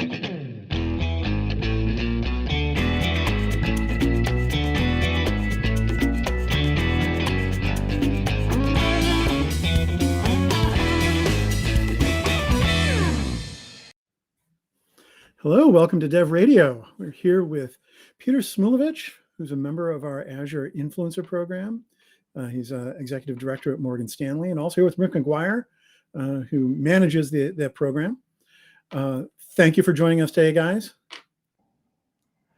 Hello, welcome to Dev Radio. We're here with Peter Smulovics, who's a member of our Azure Influencer Program. He's Executive Director at Morgan Stanley, and also here with Rick McGuire, who manages that program. Thank you for joining us today, guys.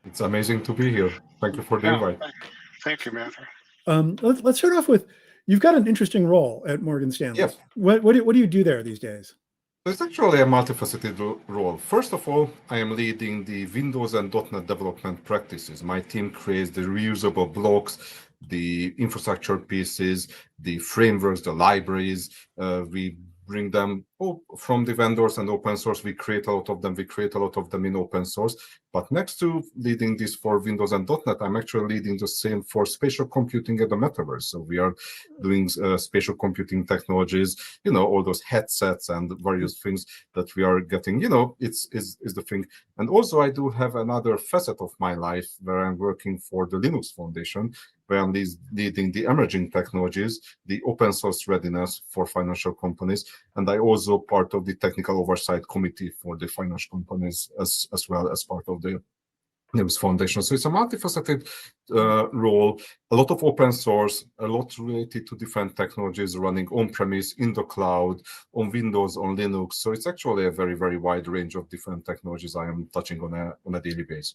It's amazing to be here. Thank you for the invite. Thank you, Matthew. Let's start off with, you've got an interesting role at Morgan Stanley. Yes. What do you do there these days? It's actually a multifaceted role. First of all, I am leading the Windows and .NET development practices. My team creates the reusable blocks, the infrastructure pieces, the frameworks, the libraries. We bring them from the vendors and open source. We create a lot of them. We create a lot of them in open source. But next to leading this for Windows and .NET, I'm actually leading the same for spatial computing and the metaverse. So we are doing spatial computing technologies, all those headsets and various things that we are getting, is the thing. And also I do have another facet of my life where I'm working for the Linux Foundation, where I'm leading the emerging technologies, the open source readiness for financial companies. And I also part of the technical oversight committee for the financial companies as well as part of the Linux Foundation. So it's a multifaceted role, a lot of open source, a lot related to different technologies running on-premise, in the cloud, on Windows, on Linux. So it's actually a very, very wide range of different technologies I am touching on a daily basis.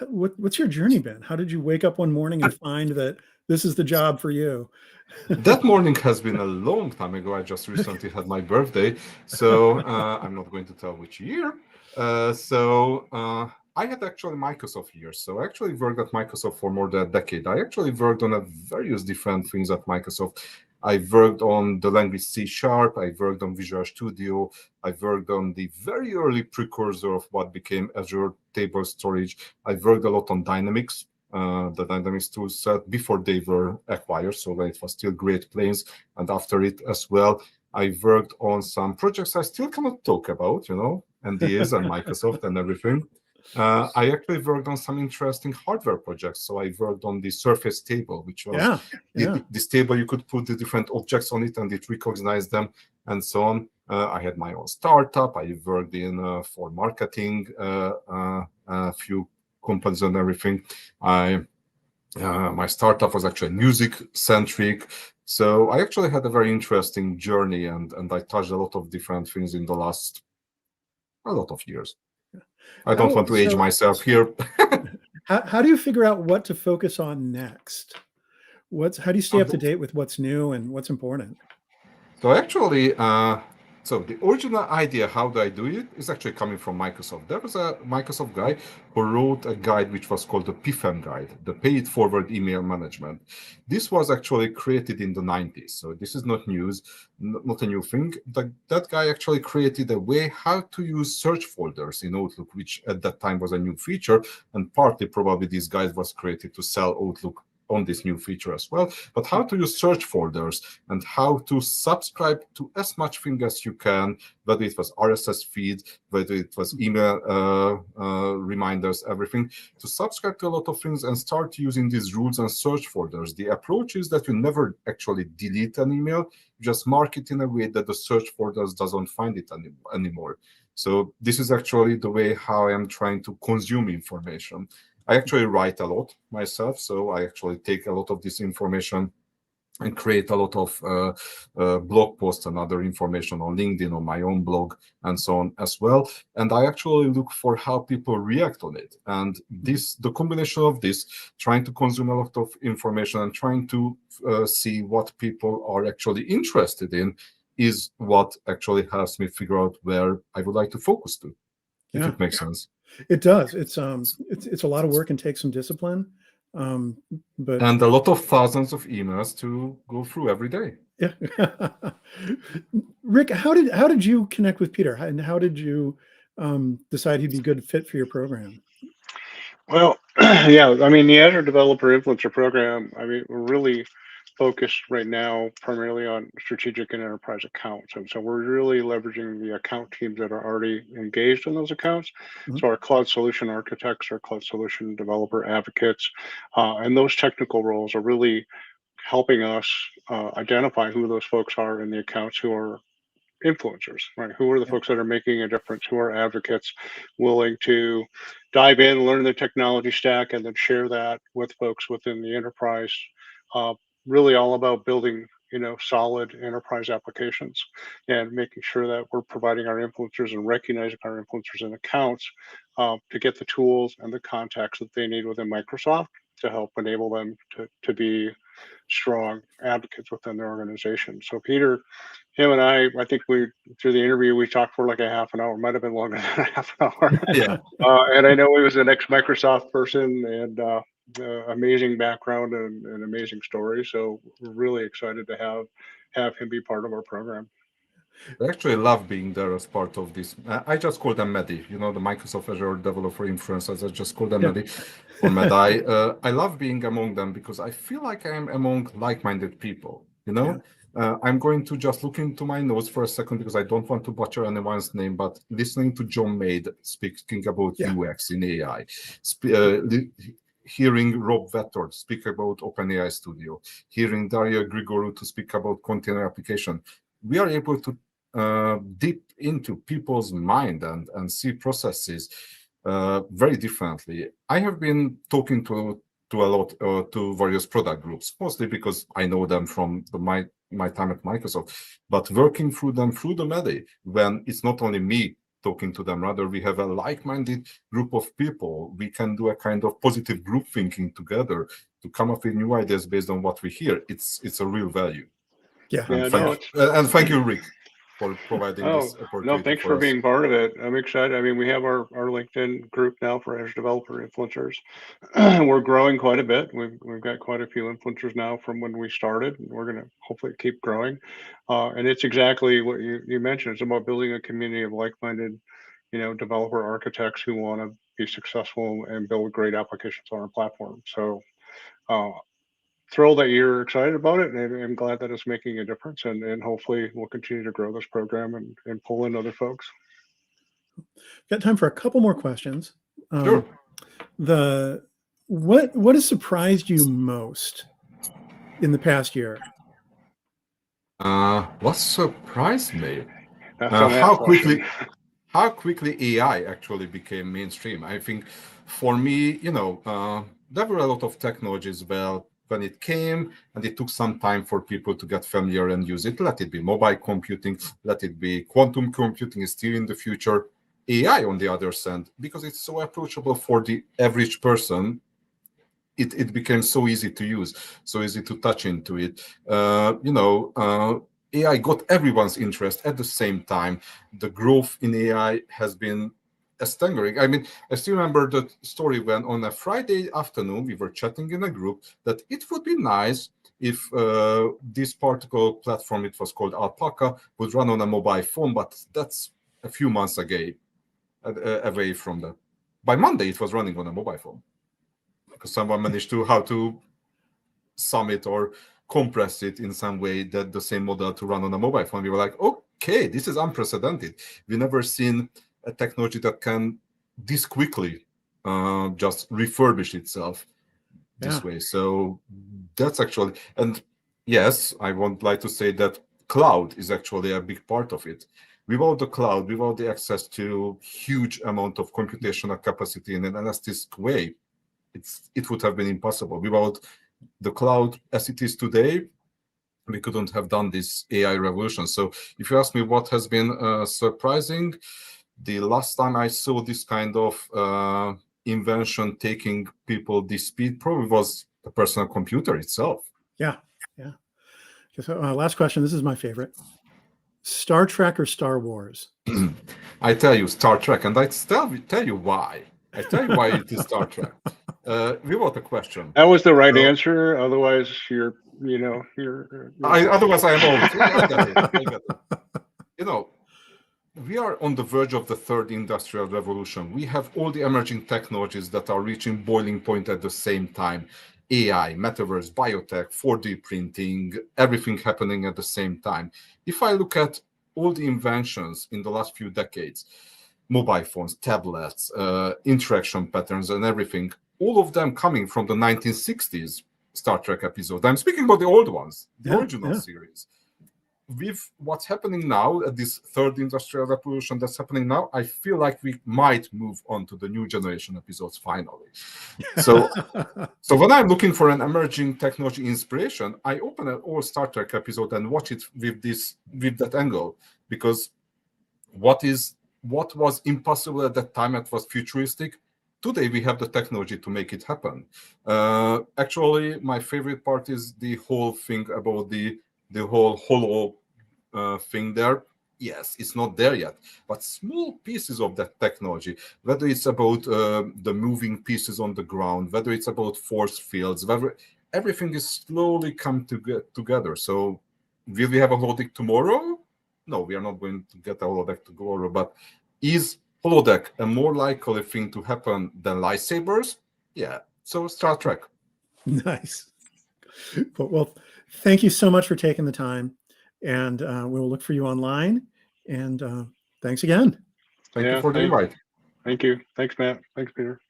What's your journey been? How did you wake up one morning and find that this is the job for you? That morning has been a long time ago. I just recently had my birthday, so I'm not going to tell which year. I had actually Microsoft years. So I actually worked at Microsoft for more than a decade. I actually worked on various different things at Microsoft. I worked on the language C#. I worked on Visual Studio. I worked on the very early precursor of what became Azure Table Storage. I worked a lot on Dynamics, the Dynamics tool set before they were acquired. So it was still Great Plains. And after it as well, I worked on some projects I still cannot talk about, NDAs and Microsoft and everything. I actually worked on some interesting hardware projects. So I worked on the Surface table, which was this table you could put the different objects on it and it recognized them and so on. I had my own startup. I worked in for marketing, a few companies and everything. My startup was actually music-centric. So I actually had a very interesting journey and I touched a lot of different things in the last a lot of years. I don't want to age myself here. How do you figure out what to focus on next? How do you stay up to date with what's new and what's important? So actually, so the original idea, how do I do it, is actually coming from Microsoft. There was a Microsoft guy who wrote a guide which was called the PFM guide, the Pay It Forward Email Management. This was actually created in the 90s, so this is not news, not a new thing. That guy actually created a way how to use search folders in Outlook, which at that time was a new feature, and partly probably this guide was created to sell Outlook on this new feature as well, but how to use search folders and how to subscribe to as much thing as you can, whether it was RSS feed, whether it was email reminders, everything, to subscribe to a lot of things and start using these rules and search folders. The approach is that you never actually delete an email, you just mark it in a way that the search folders doesn't find it anymore. So this is actually the way how I am trying to consume information. I actually write a lot myself, so I actually take a lot of this information and create a lot of blog posts and other information on LinkedIn, on my own blog, and so on as well. And I actually look for how people react on it. And the combination of this, trying to consume a lot of information and trying to see what people are actually interested in, is what actually helps me figure out where I would like to focus to, if it makes sense. It does. It's a lot of work and takes some discipline, but and a lot of thousands of emails to go through every day. Yeah. Rick, how did you connect with Peter, and how did you decide he'd be a good fit for your program? Well, yeah, I mean, the Azure Developer Influencer Program, I mean, we're really focused right now primarily on strategic and enterprise accounts. And so we're really leveraging the account teams that are already engaged in those accounts. So our cloud solution architects, our cloud solution developer advocates, and those technical roles are really helping us identify who those folks are in the accounts who are influencers, right? Who are the folks that are making a difference? Who are advocates willing to dive in, learn the technology stack, and then share that with folks within the enterprise? Really all about building, solid enterprise applications and making sure that we're providing our influencers and recognizing our influencers and accounts to get the tools and the contacts that they need within Microsoft to help enable them to be strong advocates within their organization. So Peter, him and I think through the interview, we talked for like a half an hour, might have been longer than a half an hour. Yeah. And I know he was an ex-Microsoft person and amazing background and an amazing story. So we're really excited to have him be part of our program. I actually love being there as part of this. I just call them MEDI, the Microsoft Azure Developer Influencers. I just call them MEDI or MEDI. I love being among them because I feel like I am among like-minded people, I'm going to just look into my notes for a second because I don't want to butcher anyone's name, but listening to John Maid speaking about UX in AI, hearing Rob Vettor speak about OpenAI Studio, hearing Daria Grigorou to speak about container application, we are able to deep into people's mind and see processes very differently. I have been talking to a lot to various product groups, mostly because I know them from my time at Microsoft, but working through them through the MEDI, when it's not only me talking to them, rather we have a like-minded group of people, we can do a kind of positive group thinking together to come up with new ideas based on what we hear. It's a real value. And thank you, Rick, for providing this opportunity. No, thanks for being part of it. I'm excited. I mean, we have our LinkedIn group now for Azure Developer Influencers. We're growing quite a bit. We've got quite a few influencers now from when we started. We're going to hopefully keep growing. And it's exactly what you mentioned. It's about building a community of like-minded, developer architects who want to be successful and build great applications on our platform. So thrilled that you're excited about it, and I'm glad that it's making a difference, and hopefully we'll continue to grow this program and pull in other folks. Got time for a couple more questions. Sure. What has surprised you most in the past year? What surprised me? How quickly AI actually became mainstream. I think for me, there were a lot of technologies when it came, and it took some time for people to get familiar and use it. Let it be mobile computing, let it be quantum computing is still in the future. AI, on the other hand, because it's so approachable for the average person, it became so easy to use, so easy to touch into it. AI got everyone's interest at the same time. The growth in AI has been staggering. I mean, I still remember the story when on a Friday afternoon, we were chatting in a group that it would be nice if this particular platform, it was called Alpaca, would run on a mobile phone, but that's a few months away from that. By Monday, it was running on a mobile phone because someone managed how to sum it or compress it in some way, that the same model to run on a mobile phone. We were like, okay, this is unprecedented. We've never seen a technology that can this quickly just refurbish itself this way. So that's actually, and yes, I would like to say that cloud is actually a big part of it. Without the cloud, without the access to huge amount of computational capacity in an elastic way, it would have been impossible. Without the cloud as it is today, we couldn't have done this AI revolution. So if you ask me what has been surprising, the last time I saw this kind of invention taking people this speed probably was the personal computer itself. Yeah. So last question. This is my favorite. Star Trek or Star Wars? I tell you, Star Trek, and I tell you why. I tell you why it is Star Trek. Without a question. That was the right answer. Otherwise, otherwise, I am old. I got it. We are on the verge of the third industrial revolution. We have all the emerging technologies that are reaching boiling point at the same time. AI, metaverse, biotech, 4D printing, everything happening at the same time. If I look at all the inventions in the last few decades, mobile phones, tablets, interaction patterns, and everything, all of them coming from the 1960s Star Trek episode. I'm speaking about the old ones, the original series. With what's happening now, at this third industrial revolution that's happening now, I feel like we might move on to the new generation episodes finally. So when I'm looking for an emerging technology inspiration, I open an old Star Trek episode and watch it with that angle, because what was impossible at that time, it was futuristic. Today we have the technology to make it happen. Actually, my favorite part is the whole thing about the whole holo thing there. Yes, it's not there yet, but small pieces of that technology, whether it's about the moving pieces on the ground, whether it's about force fields, whether everything is slowly come together. So will we have a holodeck tomorrow? No, we are not going to get a holodeck tomorrow, but is holodeck a more likely thing to happen than lightsabers? Yeah, so Star Trek. Nice. Well, thank you so much for taking the time, and we'll look for you online, and thanks again. Thank you for the invite. Thank you. Thanks, Matt. Thanks, Peter.